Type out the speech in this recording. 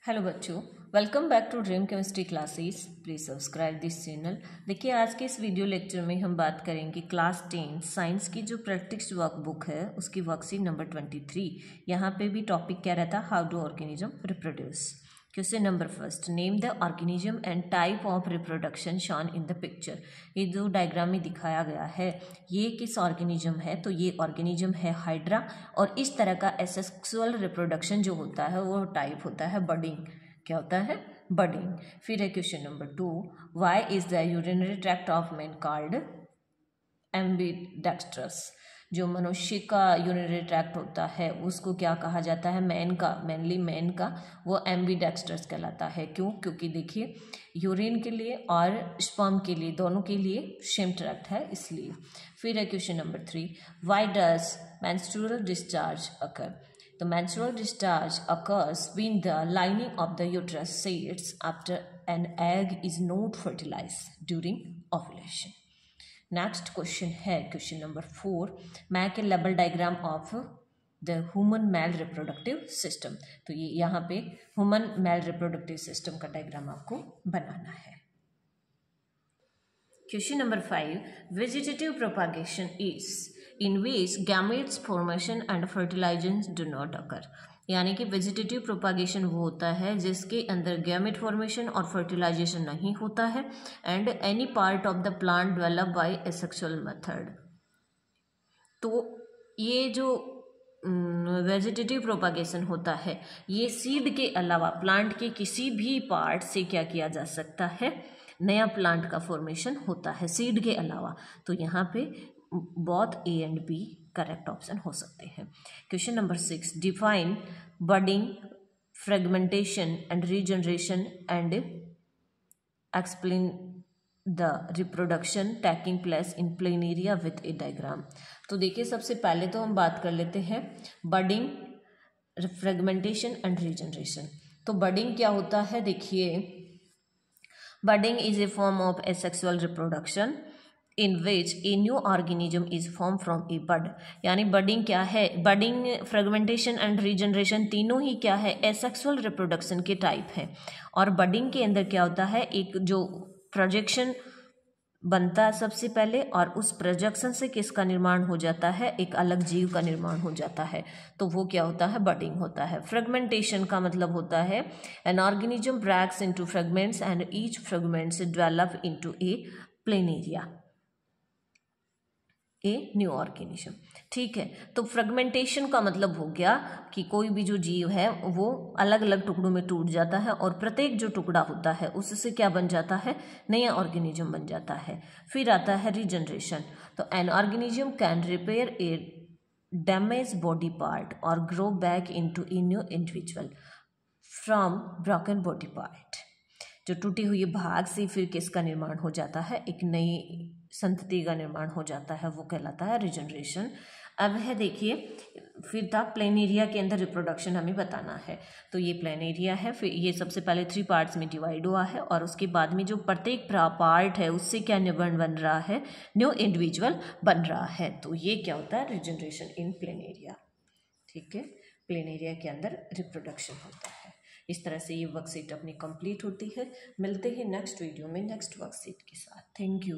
Hello बच्चों, welcome back to Dream Chemistry classes. Please subscribe this channel. देखिए, आज के इस वीडियो लेक्चर में हम बात करेंगे क्लास 10 साइंस की जो प्रैक्टिस वर्कबुक है उसकी वर्कशीट नंबर 23। यहाँ पे भी टॉपिक क्या रहता है, how do organism reproduce. Question number first, name the organism and type of reproduction shown in the picture. ये जो डायग्राम में दिखाया गया है ये किस ऑर्गेनिज्म है, तो ये ऑर्गेनिज्म है हाइड्रा। और इस तरह का एसेक्सुअल रिप्रोडक्शन जो होता है वो टाइप होता है बडिंग। क्या होता है? बडिंग। फिर है question number 2, why is the urinary tract of man called ambidextrous. जो मनुष्य का यूरिनरी ट्रैक्ट होता है उसको क्या कहा जाता है? मैन का, मेनली मैन का वो एम्बीडेक्स्ट्रस कहलाता है। क्यों? क्योंकि देखिए यूरिन के लिए और स्पर्म के लिए दोनों के लिए सेम ट्रैक्ट है, इसलिए। फिर है question number 3, why does menstrual discharge occur. The menstrual discharge occurs when the lining of the uterus sets after an egg is not fertilized during ovulation. Next question है question number 4, make a label diagram of the human male reproductive system. तो ये यहाँ पे human male reproductive system का diagram आपको बनाना है। Question number 5, vegetative propagation is in which gametes formation and fertilisation do not occur. यानी कि वेजिटेटिव प्रोपागेशन वो होता है जिसके अंदर गैमेट फॉर्मेशन और फर्टिलाइजेशन नहीं होता है and any part of the plant develop by asexual method. तो ये जो वेजिटेटिव प्रोपागेशन होता है ये सीड के अलावा प्लांट के किसी भी पार्ट से क्या किया जा सकता है, नया प्लांट का फॉर्मेशन होता है सीड के अलावा। तो यहाँ पे both A and B correct option हो सकते हैं। Question number 6, define budding, fragmentation and regeneration and explain the reproduction taking place in planaria with a diagram. तो देखिए, सबसे पहले तो हम बात कर लेते हैं बडिंग, फ्रेगमेंटेशन एंड रीजनरेशन। तो बडिंग क्या होता है? देखिए, budding is a form of asexual reproduction in which a new organism is form from a bud. यानी बडिंग क्या है? बडिंग, फ्रेगमेंटेशन एंड रीजनरेशन तीनों ही क्या है? एसेक्सुअल रिप्रोडक्शन के टाइप है। और बडिंग के अंदर क्या होता है, एक जो प्रोजेक्शन बनता है सबसे पहले और उस प्रोजेक्शन से किसका निर्माण हो जाता है? एक अलग जीव का निर्माण हो जाता है। तो वो क्या होता है? बडिंग होता है। फ्रेगमेंटेशन का मतलब होता है an organism breaks into fragments and each fragments develop into a planaria, a new organism. ठीक है, तो फ्रेगमेंटेशन का मतलब हो गया कि कोई भी जो जीव है वो अलग अलग टुकड़ों में टूट जाता है और प्रत्येक जो टुकड़ा होता है उससे क्या बन जाता है? नया ऑर्गेनिज्म बन जाता है। फिर आता है रीजनरेशन। तो an organism can repair a damage body part और grow back into a new individual from broken body part. जो टूटी हुई भाग से फिर किसका निर्माण हो जाता है? एक नई संतति का निर्माण हो जाता है, वो कहलाता है रिजनरेशन। अब है देखिए, फिर था प्लेनेरिया के अंदर रिप्रोडक्शन हमें बताना है। तो ये प्लेनेरिया है, फिर ये सबसे पहले 3 पार्ट्स में डिवाइड हुआ है और उसके बाद में जो प्रत्येक पार्ट है उससे क्या बन रहा है? न्यू इंडिविजुअल बन रहा है। तो ये क्या होता है? रिजनरेशन इन प्लेनेरिया। ठीक है, प्लेनेरिया के अंदर रिप्रोडक्शन होता है। इस तरह से ये वर्कशीट अपनी कंप्लीट होती है। मिलते हैं नेक्स्ट वीडियो में नेक्स्ट वर्कशीट के साथ। Thank you.